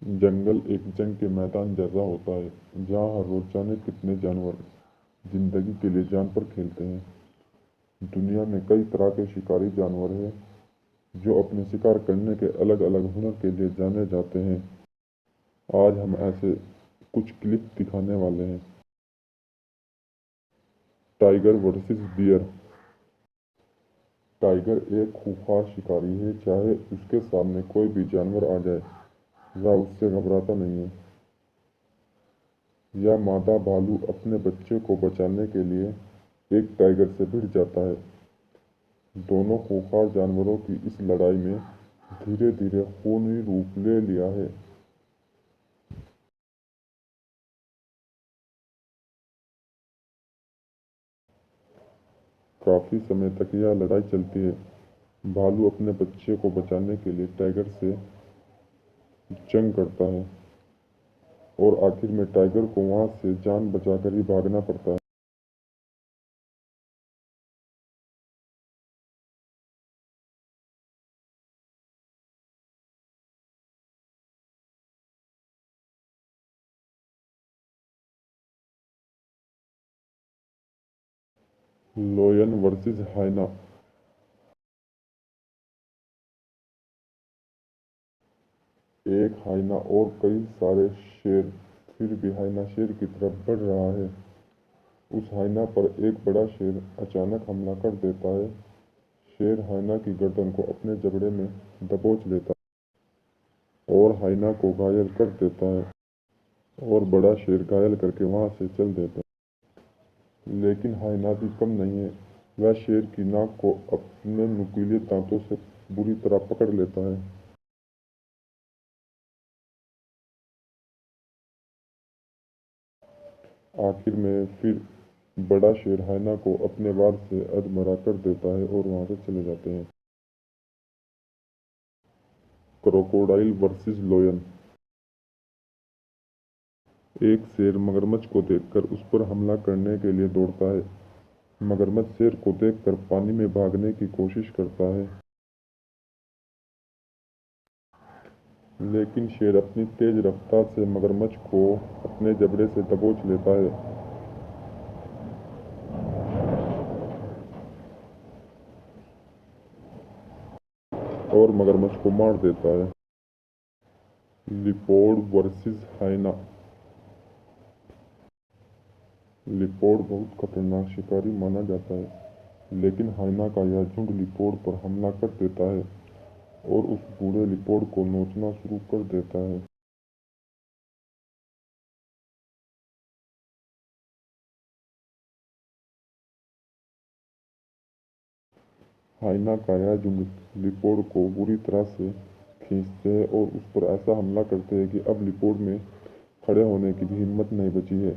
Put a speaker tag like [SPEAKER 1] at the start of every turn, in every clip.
[SPEAKER 1] जंगल एक जंग के मैदान जैसा होता है, जहाँ हर रोज जाने कितने जानवर जिंदगी के लिए जान पर खेलते हैं। दुनिया में कई तरह के शिकारी जानवर हैं, जो अपने शिकार करने के अलग अलग हुनर के लिए जाने जाते हैं। आज हम ऐसे कुछ क्लिप दिखाने वाले हैं। Tiger versus beer. टाइगर एक खूंखार शिकारी है, चाहे उसके सामने कोई भी जानवर आ जाए, वह उससे घबराता नहीं है। यह मादा भालू अपने बच्चे को बचाने के लिए एक टाइगर से भिड़ जाता है। दोनों खूंखार जानवरों की इस लड़ाई में धीरे धीरे खूनी रूप ले लिया है। काफी समय तक यह लड़ाई चलती है। भालू अपने बच्चे को बचाने के लिए टाइगर से जंग करता है और आखिर में टाइगर को वहां से जान बचाकर ही भागना पड़ता है। Lion versus hyena. एक हाइना और कई सारे शेर, फिर भी हाइना शेर की तरफ बढ़ रहा है। उस हाइना पर एक बड़ा शेर अचानक हमला कर देता है। शेर हाइना की गर्दन को अपने जबड़े में दबोच लेता है और हाइना को घायल कर देता है, और बड़ा शेर घायल करके वहां से चल देता है। लेकिन हाइना भी कम नहीं है। वह शेर की नाक को अपने नुकीले दांतों से बुरी तरह पकड़ लेता है। आखिर में फिर बड़ा शेर हाइना को अपने वार से अधमरा कर देता है और वहां से चले जाते हैं। Crocodile versus लोयन। एक शेर मगरमच्छ को देखकर उस पर हमला करने के लिए दौड़ता है। मगरमच्छ शेर को देखकर पानी में भागने की कोशिश करता है, लेकिन शेर अपनी तेज रफ्तार से मगरमच्छ को अपने जबड़े से दबोच लेता है और मगरमच्छ को मार देता है। Leopard versus हाइना। लिपोर्ड बहुत खतरनाक शिकारी माना जाता है, लेकिन हाइना का यह झुंड लिपोर्ड पर हमला कर देता है और उस बूढ़े लिपोर्ड को नोचना शुरू कर देता है। हाइना का यह झुंड लिपोर्ड को बुरी तरह से खींचते हैं और उस पर ऐसा हमला करते हैं कि अब लिपोर्ड में खड़े होने की भी हिम्मत नहीं बची है।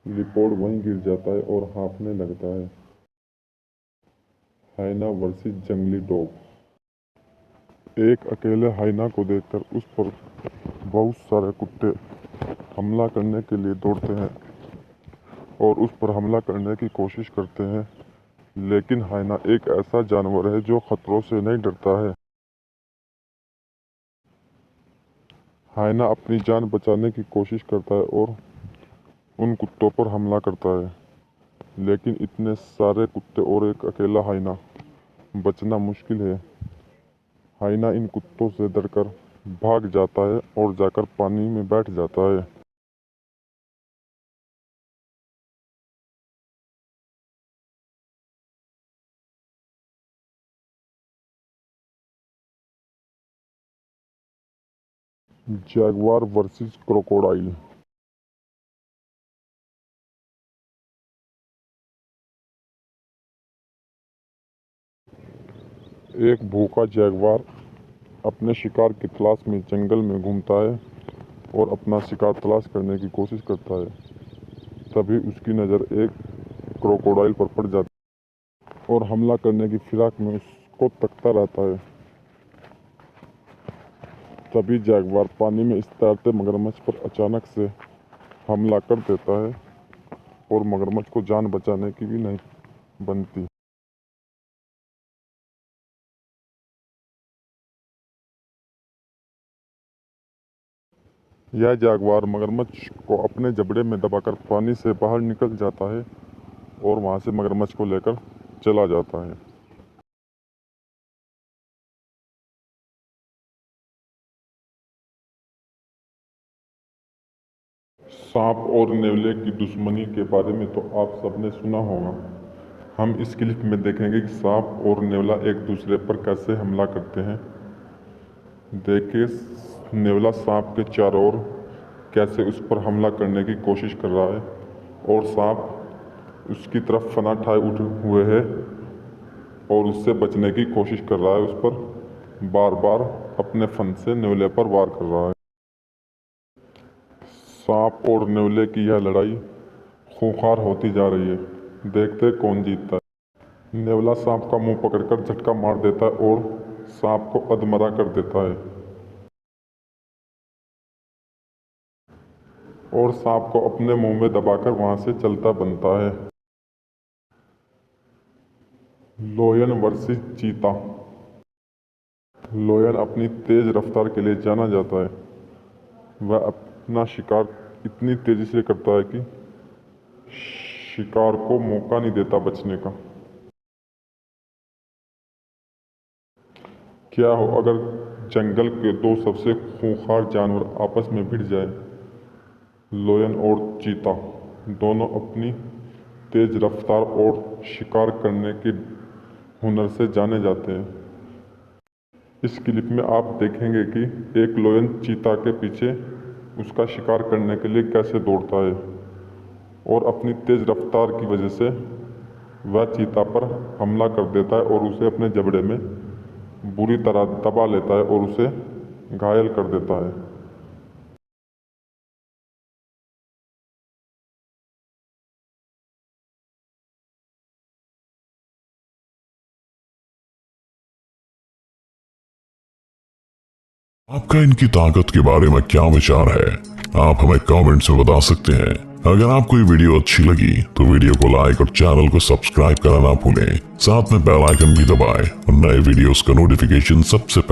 [SPEAKER 1] लिपोर्ड वहीं गिर जाता है और हाँफने लगता है। हाइना वर्सेस जंगली डॉग। एक अकेले हाइना को देखकर उस पर बहुत सारे कुत्ते हमला करने के लिए दौड़ते हैं और उस पर हमला करने की कोशिश करते हैं। लेकिन हाइना एक ऐसा जानवर है जो खतरों से नहीं डरता है। हाइना अपनी जान बचाने की कोशिश करता है और उन कुत्तों पर हमला करता है, लेकिन इतने सारे कुत्ते और एक अकेला हाइना, बचना मुश्किल है। हाइना इन कुत्तों से डरकर भाग जाता है और जाकर पानी में बैठ जाता है। Jaguar versus crocodile. एक भूखा जैगुआर अपने शिकार की तलाश में जंगल में घूमता है और अपना शिकार तलाश करने की कोशिश करता है। तभी उसकी नज़र एक क्रोकोडाइल पर पड़ जाती है और हमला करने की फिराक में उसको तकता रहता है। तभी जैगुआर पानी में इस तैरते मगरमच्छ पर अचानक से हमला कर देता है और मगरमच्छ को जान बचाने की भी नहीं बनती। यह जागवार मगरमच्छ को अपने जबड़े में दबाकर पानी से बाहर निकल जाता है और वहां से मगरमच्छ को लेकर चला जाता है। सांप और नेवले की दुश्मनी के बारे में तो आप सबने सुना होगा। हम इस क्लिप में देखेंगे कि सांप और नेवला एक दूसरे पर कैसे हमला करते हैं। देखिए नेवला सांप के चारों ओर कैसे उस पर हमला करने की कोशिश कर रहा है और सांप उसकी तरफ फना ठाए उठे हुए है और उससे बचने की कोशिश कर रहा है। उस पर बार बार अपने फन से नेवले पर वार कर रहा है। सांप और नेवले की यह लड़ाई खूंखार होती जा रही है। देखते कौन जीतता है। नेवला सांप का मुंह पकड़कर झटका मार देता है और सांप को अधमरा कर देता है और सांप को अपने मुंह में दबाकर वहां से चलता बनता है। लोयन वर्सेस चीता। लोयन अपनी तेज रफ्तार के लिए जाना जाता है। वह अपना शिकार इतनी तेजी से करता है कि शिकार को मौका नहीं देता बचने का। क्या हो अगर जंगल के दो सबसे खूंखार जानवर आपस में भिड़ जाए। लोयन और चीता दोनों अपनी तेज रफ्तार और शिकार करने के हुनर से जाने जाते हैं। इस क्लिप में आप देखेंगे कि एक लोयन चीता के पीछे उसका शिकार करने के लिए कैसे दौड़ता है और अपनी तेज रफ्तार की वजह से वह चीता पर हमला कर देता है और उसे अपने जबड़े में बुरी तरह दबा लेता है और उसे घायल कर देता है।
[SPEAKER 2] आपका इनकी ताकत के बारे में क्या विचार है, आप हमें कमेंट्स में बता सकते हैं। अगर आपको ये वीडियो अच्छी लगी तो वीडियो को लाइक और चैनल को सब्सक्राइब करना ना भूलें। साथ में बेल आइकन भी दबाएं और नए वीडियोस का नोटिफिकेशन सबसे पहले